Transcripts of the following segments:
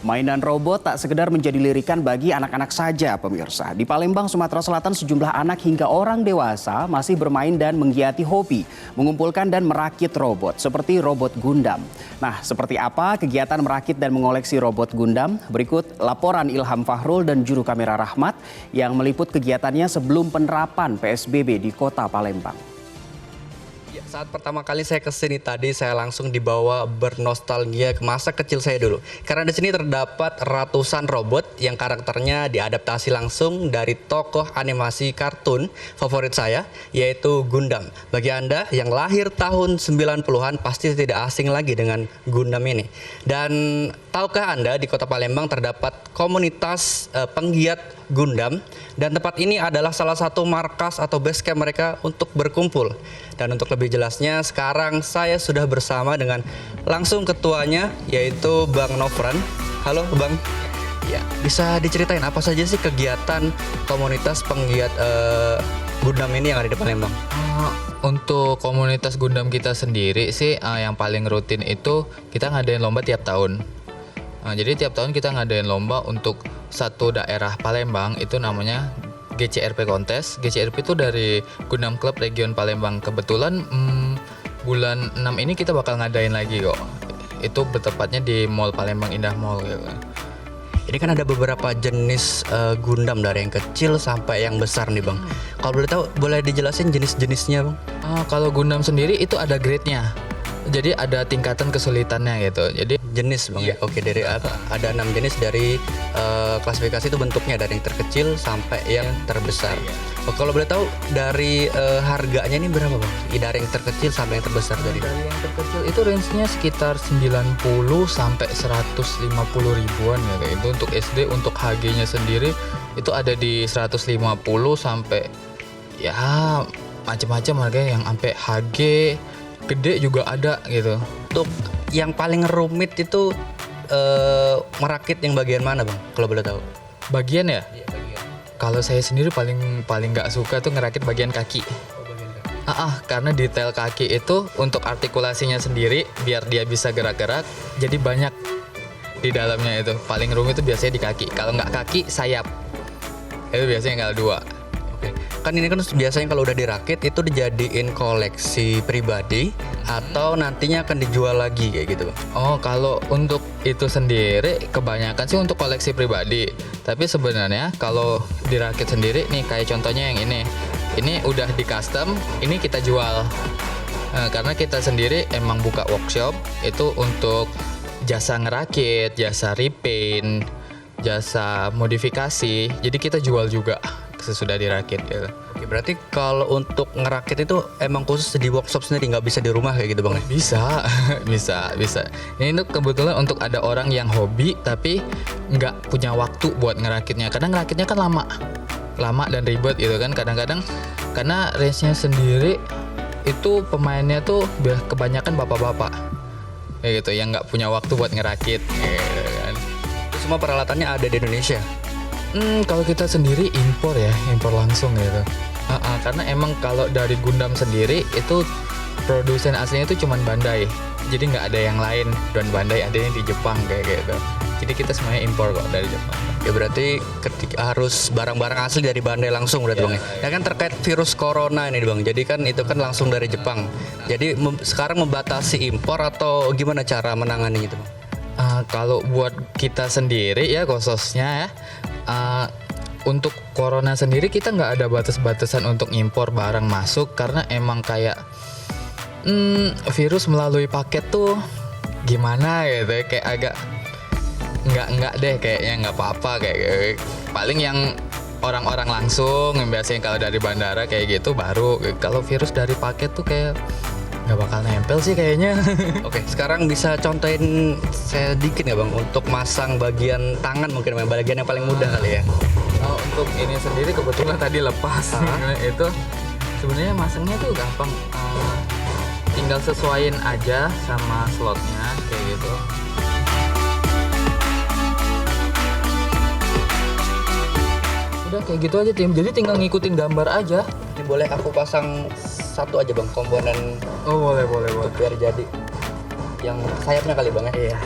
Mainan robot tak sekedar menjadi lirikan bagi anak-anak saja, pemirsa. Di Palembang, Sumatera Selatan, sejumlah anak hingga orang dewasa masih bermain dan menggiati hobi, mengumpulkan dan merakit robot, seperti robot Gundam. Nah, seperti apa kegiatan merakit dan mengoleksi robot Gundam? Berikut laporan Ilham Fahrul dan juru kamera Rahmat yang meliput kegiatannya sebelum penerapan PSBB di Kota Palembang. Saat pertama kali saya kesini tadi, saya langsung dibawa bernostalgia ke masa kecil saya dulu. Karena di sini terdapat ratusan robot yang karakternya diadaptasi langsung dari tokoh animasi kartun favorit saya, yaitu Gundam. Bagi Anda yang lahir tahun 90-an pasti tidak asing lagi dengan Gundam ini. Dan tahukah Anda di Kota Palembang terdapat komunitas penggiat Gundam, dan tempat ini adalah salah satu markas atau base camp mereka untuk berkumpul. Dan untuk lebih jelasnya, sekarang saya sudah bersama dengan langsung ketuanya, yaitu Bang Nofran. Halo Bang. Ya, bisa diceritain apa saja sih kegiatan komunitas penggiat Gundam ini yang ada di Palembang? Untuk komunitas Gundam kita sendiri sih yang paling rutin itu kita ngadain lomba tiap tahun. Jadi tiap tahun kita ngadain lomba untuk satu daerah Palembang, itu namanya GCRP Kontes. GCRP itu dari Gundam Club Region Palembang. Kebetulan bulan 6 ini kita bakal ngadain lagi kok. Itu bertepatnya di Mall Palembang Indah Mall gitu. Ini kan ada beberapa jenis Gundam dari yang kecil sampai yang besar nih Bang. Kalau boleh tahu, boleh dijelasin jenis-jenisnya Bang? Kalau Gundam sendiri itu ada grade-nya. Jadi ada tingkatan kesulitannya gitu. Jadi Jenis Bang ya? Oke, dari apa? Ada 6 jenis dari klasifikasi itu bentuknya, dari yang terkecil sampai yang terbesar. Oh, kalau boleh tahu dari harganya ini berapa Bang? Dari yang terkecil sampai yang terbesar dari yang terkecil itu range-nya sekitar 90 sampai 150 ribuan ya kayak itu. Untuk SD, untuk HG-nya sendiri itu ada di 150 sampai ya macam-macam harganya, yang sampai HG gede juga ada gitu. Untuk yang paling rumit itu merakit yang bagian mana Bang? Kalau boleh tahu. Bagian ya? Iya, bagian. Kalau saya sendiri paling nggak suka tuh ngerakit bagian kaki. Karena detail kaki itu untuk artikulasinya sendiri biar dia bisa gerak-gerak, jadi banyak di dalamnya itu. Paling rumit itu biasanya di kaki. Kalau nggak kaki, sayap. Itu biasanya kalau dua. Oke. Kan ini kan biasanya kalau udah dirakit itu dijadiin koleksi pribadi atau nantinya akan dijual lagi kayak gitu Bang? Oh, kalau untuk itu sendiri kebanyakan sih untuk koleksi pribadi. Tapi sebenarnya kalau dirakit sendiri nih, kayak contohnya yang ini udah di custom, ini kita jual. Karena kita sendiri emang buka workshop itu untuk jasa ngerakit, jasa repaint, jasa modifikasi. Jadi kita jual juga sesudah dirakit gitu. Oke, berarti kalau untuk ngerakit itu emang khusus di workshop sendiri, nggak bisa di rumah kayak gitu Bang? Bisa, bisa. Ini tuh kebetulan untuk ada orang yang hobi tapi nggak punya waktu buat ngerakitnya. Kadang ngerakitnya kan lama dan ribet gitu kan. Kadang-kadang karena range-nya sendiri itu pemainnya tuh kebanyakan bapak-bapak kayak gitu yang nggak punya waktu buat ngerakit gitu kan. Itu semua peralatannya ada di Indonesia? Kalau kita sendiri impor langsung gitu. Karena emang kalau dari Gundam sendiri itu produsen aslinya itu cuman Bandai. Jadi nggak ada yang lain, dan Bandai adanya di Jepang kayak gitu. Jadi kita semuanya impor kok dari Jepang. Ya berarti harus barang-barang asli dari Bandai langsung berarti Bang ya? Ya kan terkait virus corona ini Bang, jadi kan itu kan langsung dari Jepang. Jadi sekarang membatasi impor atau gimana cara menangani itu Bang? Kalau buat kita sendiri ya khususnya ya, untuk corona sendiri kita nggak ada batas-batasan untuk impor barang masuk, karena emang kayak virus melalui paket tuh gimana gitu, kayak agak nggak deh kayaknya, nggak apa-apa kayak paling yang orang-orang langsung yang biasanya kalau dari bandara kayak gitu baru. Kalau virus dari paket tuh kayak nggak bakal nempel sih kayaknya. Oke, sekarang bisa contohin saya dikit nggak Bang untuk masang bagian tangan, mungkin bagian yang paling mudah kali ya? Untuk ini sendiri kebetulan tadi lepas. Itu sebenarnya masangnya tuh gampang, tinggal sesuaiin aja sama slotnya kayak gitu. Udah kayak gitu aja tim, jadi tinggal ngikutin gambar aja. Ini boleh aku pasang satu aja Bang komponen. Oh boleh. Biar jadi yang sayapnya kali Bang ya? Iya.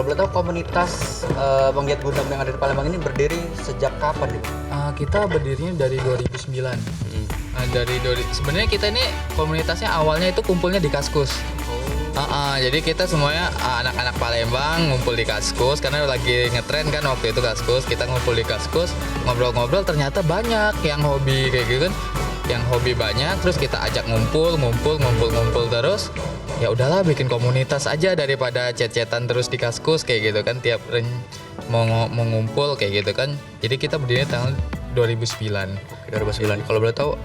Kalau boleh tahu komunitas penggiat Gundam yang ada di Palembang ini berdiri sejak kapan nih? Kita berdirinya dari 2009. Sebenarnya kita ini komunitasnya awalnya itu kumpulnya di Kaskus. Jadi kita semuanya anak-anak Palembang ngumpul di Kaskus karena lagi ngetren kan waktu itu Kaskus. Kita ngumpul di Kaskus, ngobrol-ngobrol ternyata banyak yang hobi kayak gitu kan. Yang hobi banyak, terus kita ajak ngumpul terus. Ya udahlah bikin komunitas aja daripada chat-chatan terus di Kaskus kayak gitu kan, tiap mau ngumpul kayak gitu kan. Jadi kita berdiri tahun 2009. 2009. Kalau boleh tahu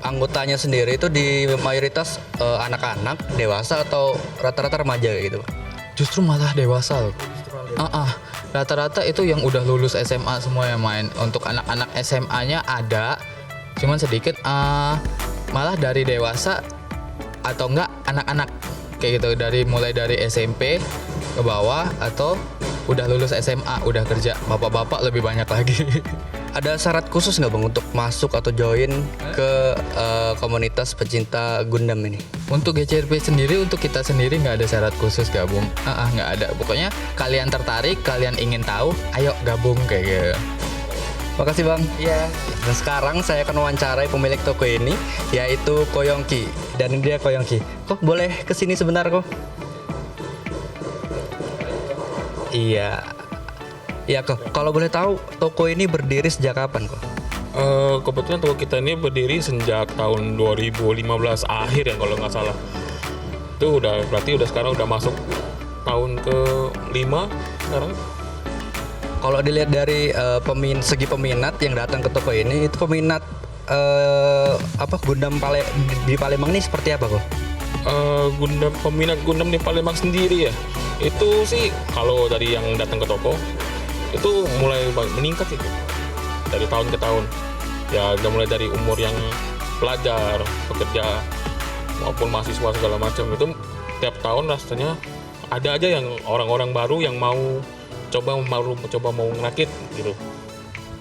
anggotanya sendiri itu di mayoritas anak-anak, dewasa atau rata-rata remaja kayak gitu? Justru malah dewasa loh. Rata-rata itu yang udah lulus SMA semua yang main. Untuk anak-anak SMA-nya ada, cuman sedikit. Malah dari dewasa atau enggak anak-anak kayak gitu, mulai dari SMP ke bawah atau udah lulus SMA, udah kerja. Bapak-bapak lebih banyak lagi. Ada syarat khusus nggak Bang untuk masuk atau join ke komunitas pecinta Gundam ini? Untuk GCRP sendiri, untuk kita sendiri nggak ada syarat khusus gabung. Nggak ada. Pokoknya kalian tertarik, kalian ingin tahu, ayo gabung kayak gitu. Makasih Bang. Iya. Dan sekarang saya akan wawancarai pemilik toko ini, yaitu Ko Yongki. Dan ini dia Ko Yongki. Kok boleh kesini sebentar kok? Iya. Iya kok. Kalau boleh tahu toko ini berdiri sejak kapan kok? Kebetulan toko kita ini berdiri sejak tahun 2015 akhir ya kalau nggak salah. Itu berarti sekarang udah masuk tahun ke-5 sekarang. Kalau dilihat dari segi peminat yang datang ke toko ini, itu peminat Gundam di Palembang ini seperti apa kok? Peminat Gundam di Palembang sendiri ya, itu sih kalau dari yang datang ke toko itu mulai meningkat sih dari tahun ke tahun. Ya udah mulai dari umur yang pelajar, pekerja maupun mahasiswa segala macam, itu tiap tahun rasanya ada aja yang orang-orang baru yang mau coba mau ngerakit gitu.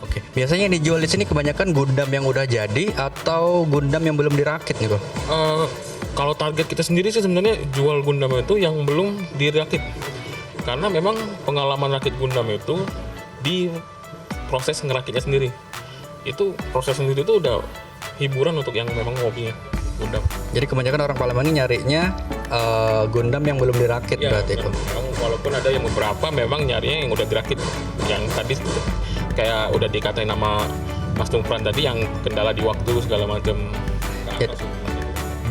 Oke. Biasanya yang dijual di sini kebanyakan Gundam yang udah jadi atau Gundam yang belum dirakit nih kok? Kalau target kita sendiri sih sebenarnya jual Gundam itu yang belum dirakit. Karena memang pengalaman rakit Gundam itu di proses ngerakitnya sendiri. Itu proses sendiri itu udah hiburan untuk yang memang hobinya Gundam. Jadi kebanyakan orang Palembang ini nyarinya Gundam yang belum dirakit Ya, berarti kok. walaupun ada yang beberapa memang nyarinya yang udah dirakit. Yang tadi kayak udah dikatain nama Mas Tumfran tadi yang kendala di waktu segala macam. Ya.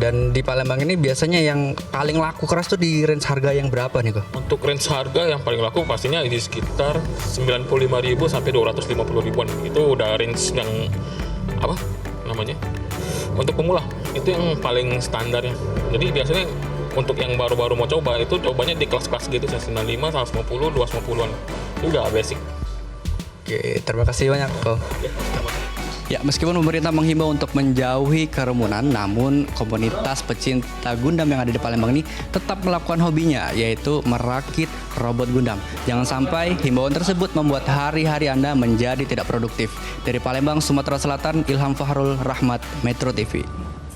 Dan di Palembang ini biasanya yang paling laku keras tuh di range harga yang berapa nih kok? Untuk range harga yang paling laku pastinya di sekitar 95.000 sampai 250.000-an. Itu udah range yang apa namanya? Untuk pemula itu yang paling standarnya. Jadi biasanya untuk yang baru-baru mau coba itu cobanya di kelas-kelas gitu 95, 150, 250-an. Itu udah basic. Oke, terima kasih banyak kok. Ya, meskipun pemerintah menghimbau untuk menjauhi kerumunan, namun komunitas pecinta Gundam yang ada di Palembang ini tetap melakukan hobinya, yaitu merakit robot Gundam. Jangan sampai himbauan tersebut membuat hari-hari Anda menjadi tidak produktif. Dari Palembang, Sumatera Selatan, Ilham Fahrul Rahmat, Metro TV.